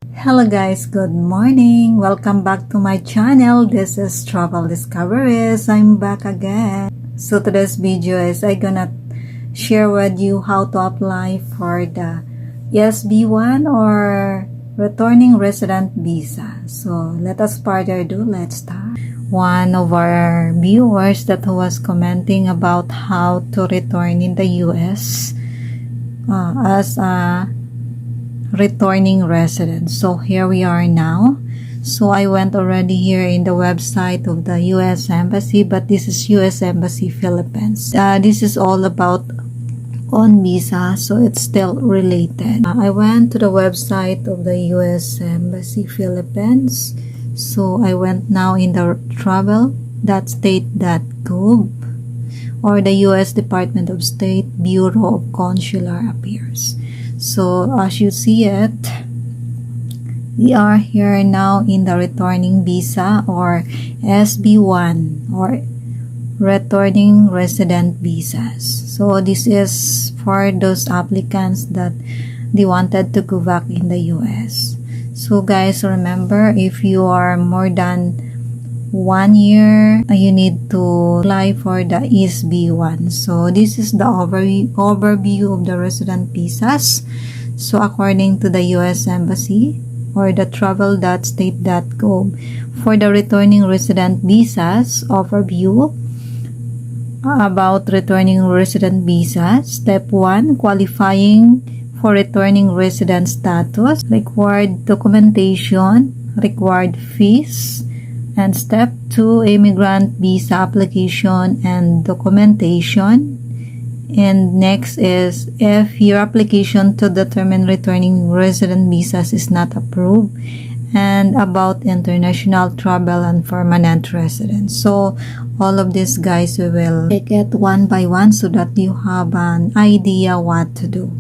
Hello guys, good morning. Welcome back to my channel. This is Travel Discoveries. I'm back again. So today's video is I gonna share with you how to apply for the SB-1 or returning resident visa. So let us further ado, let's start. One of our viewers that was commenting about how to return in the US as a returning resident. So here we are now. So I went already here in the website of the US Embassy, but this is US Embassy Philippines. This is all about on visa, so it's still related. I went to the website of the US Embassy Philippines. So I went now in the travel.state.gov or the US Department of State Bureau of Consular Affairs. So as you see it, we are here now in the returning visa or SB-1 or returning resident visas. So this is for those applicants that they wanted to go back in the US. So guys, remember, if you are more than 1 year, you need to apply for the SB-1. So this is the overview of the resident visas. So according to the US Embassy or the travel.state.gov, for the returning resident visas overview, about returning resident visas, step 1, qualifying for returning resident status, required documentation, required fees, and step 2, immigrant visa application and documentation. And next is if your application to determine returning resident visas is not approved, and about international travel and permanent residence. So all of these guys, we will take it one by one so that you have an idea what to do.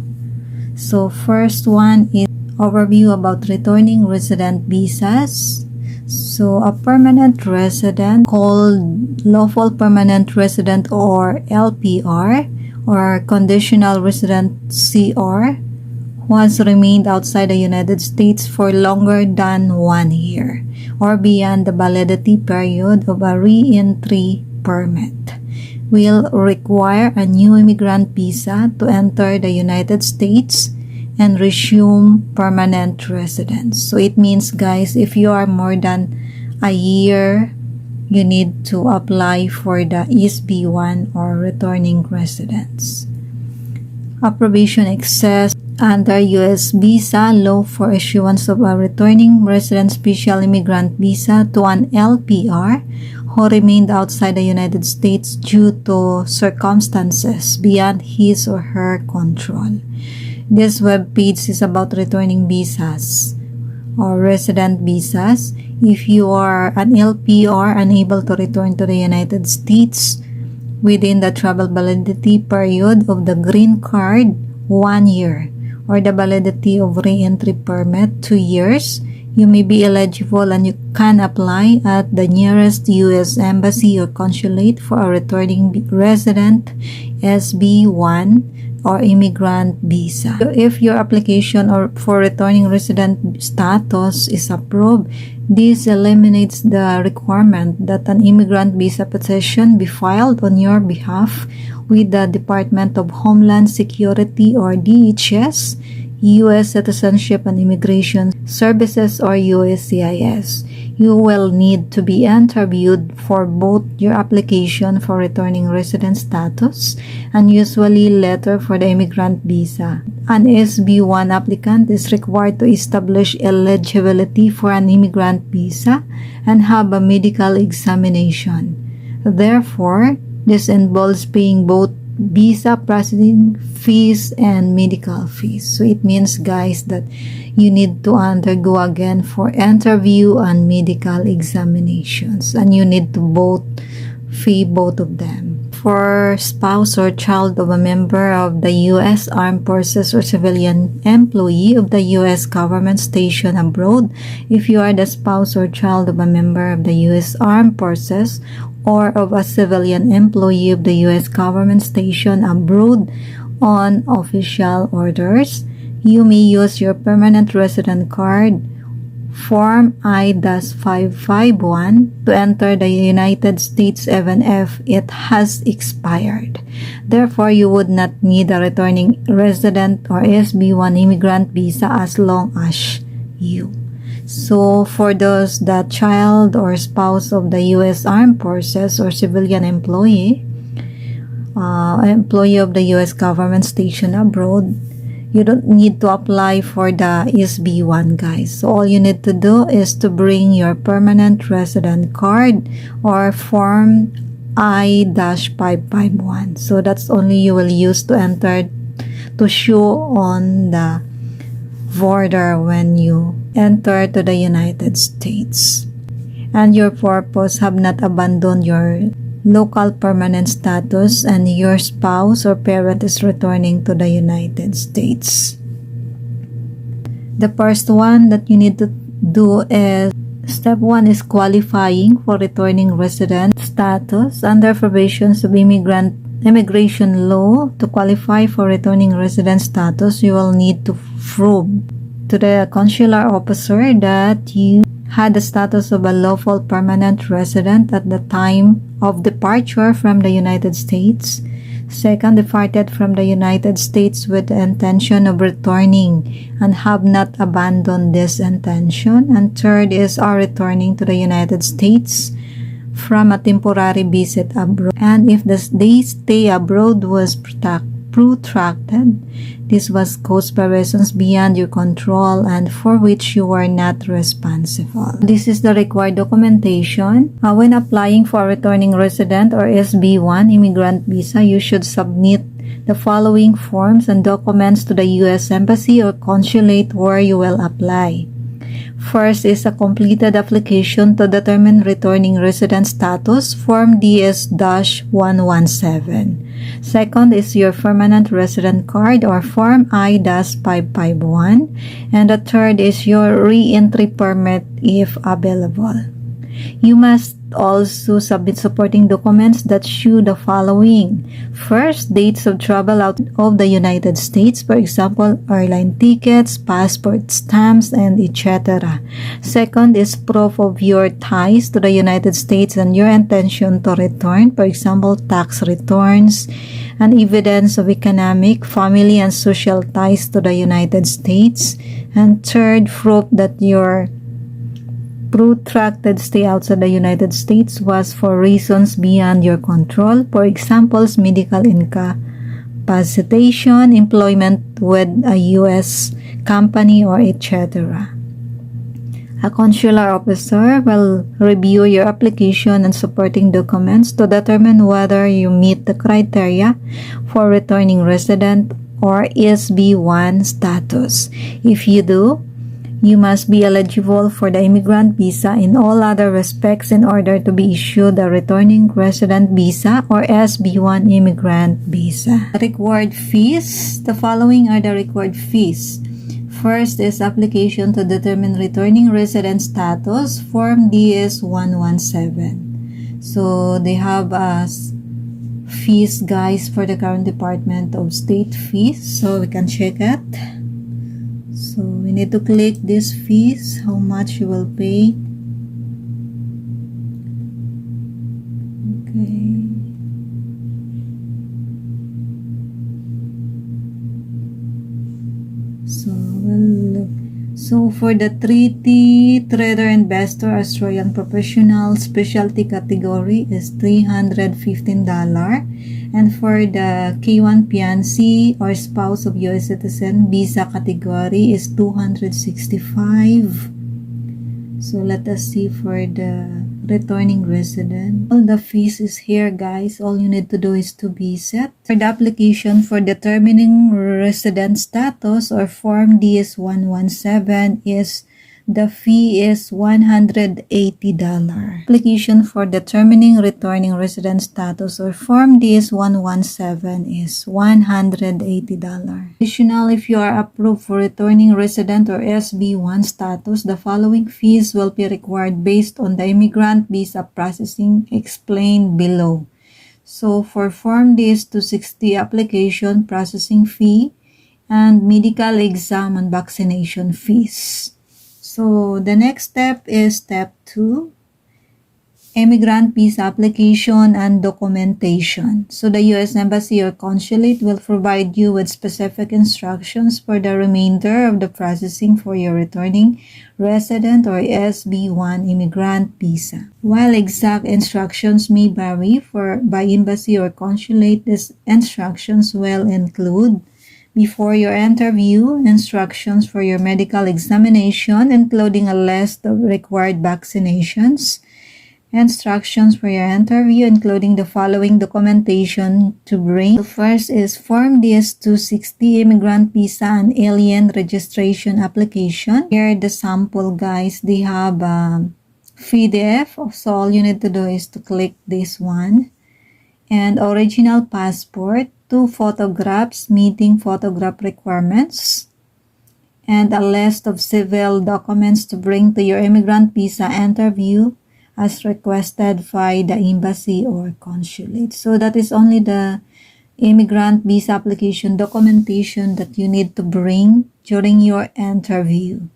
So first one is overview about returning resident visas. So a permanent resident called lawful permanent resident or LPR or conditional resident CR who has remained outside the United States for longer than 1 year or beyond the validity period of a re-entry permit will require a new immigrant visa to enter the United States and resume permanent residence. So it means, guys, if you are more than a year, you need to apply for the SB-1 or returning residence. Approbation access under US visa law for issuance of a returning resident special immigrant visa to an LPR who remained outside the United States due to circumstances beyond his or her control. This web page is about returning visas or resident visas. If you are an LPR unable to return to the United States within the travel validity period of the green card 1 year or the validity of re-entry permit 2 years, you may be eligible and you can apply at the nearest US Embassy or consulate for a returning resident SB-1 or immigrant visa. If your application or for returning resident status is approved, this eliminates the requirement that an immigrant visa petition be filed on your behalf with the Department of Homeland Security or DHS, U.S. Citizenship and Immigration Services or USCIS. You will need to be interviewed for both your application for returning resident status and usually letter for the immigrant visa. An SB-1 applicant is required to establish eligibility for an immigrant visa and have a medical examination. Therefore, this involves paying both visa processing fees and medical fees. So it means, guys, that you need to undergo again for interview and medical examinations, and you need to pay both of them. For spouse or child of a member of the U.S. Armed Forces or civilian employee of the U.S. government stationed abroad, if you are the spouse or child of a member of the U.S. Armed Forces or of a civilian employee of the U.S. government stationed abroad on official orders, you may use your permanent resident card, Form I-551, to enter the United States even if it has expired. Therefore, you would not need a returning resident or SB-1 immigrant visa as long as you. So, for those that child or spouse of the U.S. Armed Forces or civilian employee of the U.S. government stationed abroad, you don't need to apply for the SB-1, guys. So all you need to do is to bring your permanent resident card or Form I-551. So that's only you will use to enter, to show on the border when you enter to the United States. And your purpose have not abandoned your local permanent status and your spouse or parent is returning to the United States. The first one that you need to do is step 1 is qualifying for returning resident status under provisions of immigration law. To qualify for returning resident status, you will need to prove to the consular officer that you had the status of a lawful permanent resident at the time of departure from the United States. Second, departed from the United States with the intention of returning and have not abandoned this intention. And third is are returning to the United States from a temporary visit abroad. And if the stay abroad was protracted, this was caused by reasons beyond your control and for which you were not responsible. This is the required documentation. When applying for a returning resident or SB-1 immigrant visa, you should submit the following forms and documents to the U.S. Embassy or consulate where you will apply. First is a completed application to determine returning resident status, Form DS-117. Second is your permanent resident card or Form I-551. And the third is your re-entry permit if available. You must also submit supporting documents that show the following. First, dates of travel out of the United States, for example, airline tickets, passport stamps, and etc. Second is proof of your ties to the United States and your intention to return, for example, tax returns, and evidence of economic, family, and social ties to the United States. And third, proof that your protracted stay outside the United States was for reasons beyond your control, for example, medical incapacitation, employment with a U.S. company, or etc. A consular officer will review your application and supporting documents to determine whether you meet the criteria for returning resident or SB-1 status. If you do, you must be eligible for the immigrant visa in all other respects in order to be issued a returning resident visa or SB-1 immigrant visa. Required fees. The following are the required fees. First is application to determine returning resident status, Form DS-117. So they have fees, guys, for the current Department of State fees. So we can check it. So we need to click this fees, how much you will pay. Okay. So we'll look. So for the treaty, trader, investor, Australian professional specialty category is $315. And for the K1 fiancé or spouse of U.S. citizen visa category is $265. So let us see for the returning resident. All the fees is here, guys. All you need to do is to visit. For the application for determining resident status or Form DS-117 is the fee is $180. Application for determining returning resident status or Form DS-117 is $180. Additional, if you are approved for returning resident or SB-1 status, the following fees will be required based on the immigrant visa processing explained below. So for Form DS-260 application processing fee and medical exam and vaccination fees. So the next step is step 2, immigrant visa application and documentation. So the U.S. Embassy or Consulate will provide you with specific instructions for the remainder of the processing for your returning resident or SB-1 immigrant visa. While exact instructions may vary by embassy or consulate, these instructions will include: before your interview, instructions for your medical examination, including a list of required vaccinations, instructions for your interview, including the following documentation to bring. The first is Form DS-260 Immigrant Visa and Alien Registration Application. Here, the sample, guys, they have a PDF. So all you need to do is to click this one. And original passport, 2 photographs meeting photograph requirements, and a list of civil documents to bring to your immigrant visa interview as requested by the embassy or consulate. So that is only the immigrant visa application documentation that you need to bring during your interview.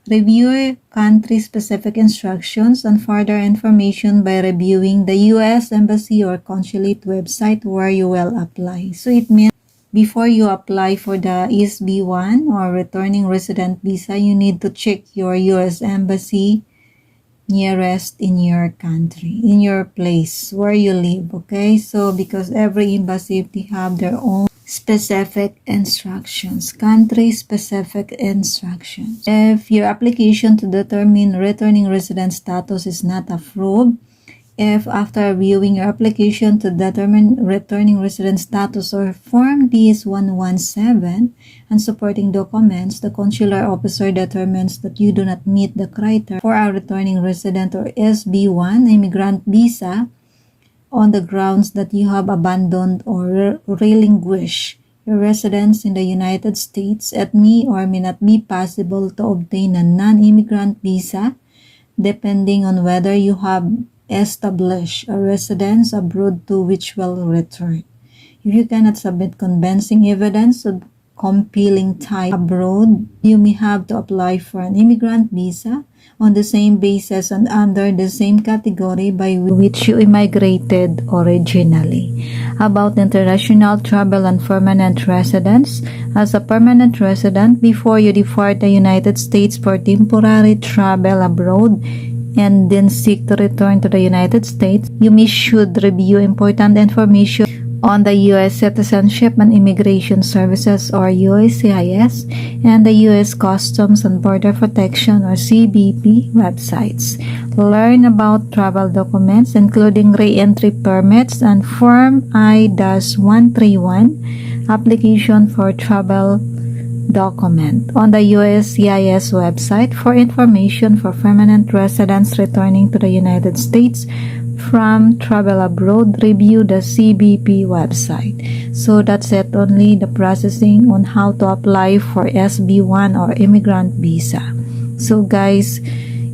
Review country-specific instructions and further information by reviewing the U.S. Embassy or Consulate website where you will apply. So it means before you apply for the SB-1 or returning resident visa, you need to check your U.S. Embassy nearest in your country, in your place where you live, okay? So because every embassy, they have their own specific instructions, country-specific instructions. If your application to determine returning resident status is not approved, if after reviewing your application to determine returning resident status or Form DS-117 and supporting documents, the consular officer determines that you do not meet the criteria for a returning resident or SB-1 immigrant visa on the grounds that you have abandoned or relinquished your residence in the United States, it may or may not be possible to obtain a non-immigrant visa depending on whether you have established a residence abroad to which will return. If you cannot submit convincing evidence of compelling ties abroad, you may have to apply for an immigrant visa on the same basis and under the same category by which you immigrated originally. About international travel and permanent residence. As a permanent resident, before you depart the United States for temporary travel abroad and then seek to return to the United States, you should review important information on the U.S. Citizenship and Immigration Services or USCIS and the U.S. Customs and Border Protection or CBP websites. Learn about travel documents including re-entry permits and Form I-131 application for travel document on the USCIS website. For information for permanent residents returning to the United States from travel abroad, review the CBP website. So that's it, only the processing on how to apply for SB-1 or immigrant visa. So guys,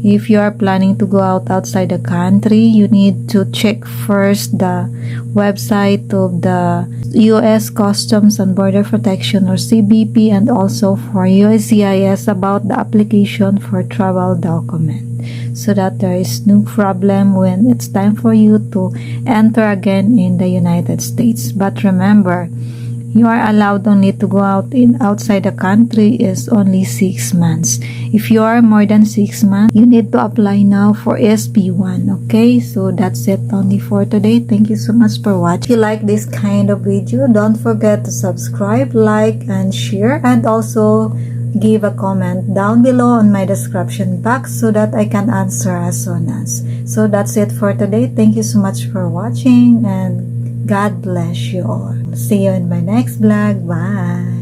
if you are planning to go outside the country, you need to check first the website of the U.S. Customs and Border Protection or CBP and also for USCIS about the application for travel document, so that there is no problem when it's time for you to enter again in the United States. But remember, you are allowed only to go outside the country is only 6 months. If you are more than 6 months, you need to apply now for SB-1. Okay, so that's it only for today. Thank you so much for watching. If you like this kind of video, don't forget to subscribe, like, and share, and also give a comment down below on my description box so that I can answer as soon as. So that's it for today. Thank you so much for watching and God bless you all. See you in my next vlog. Bye.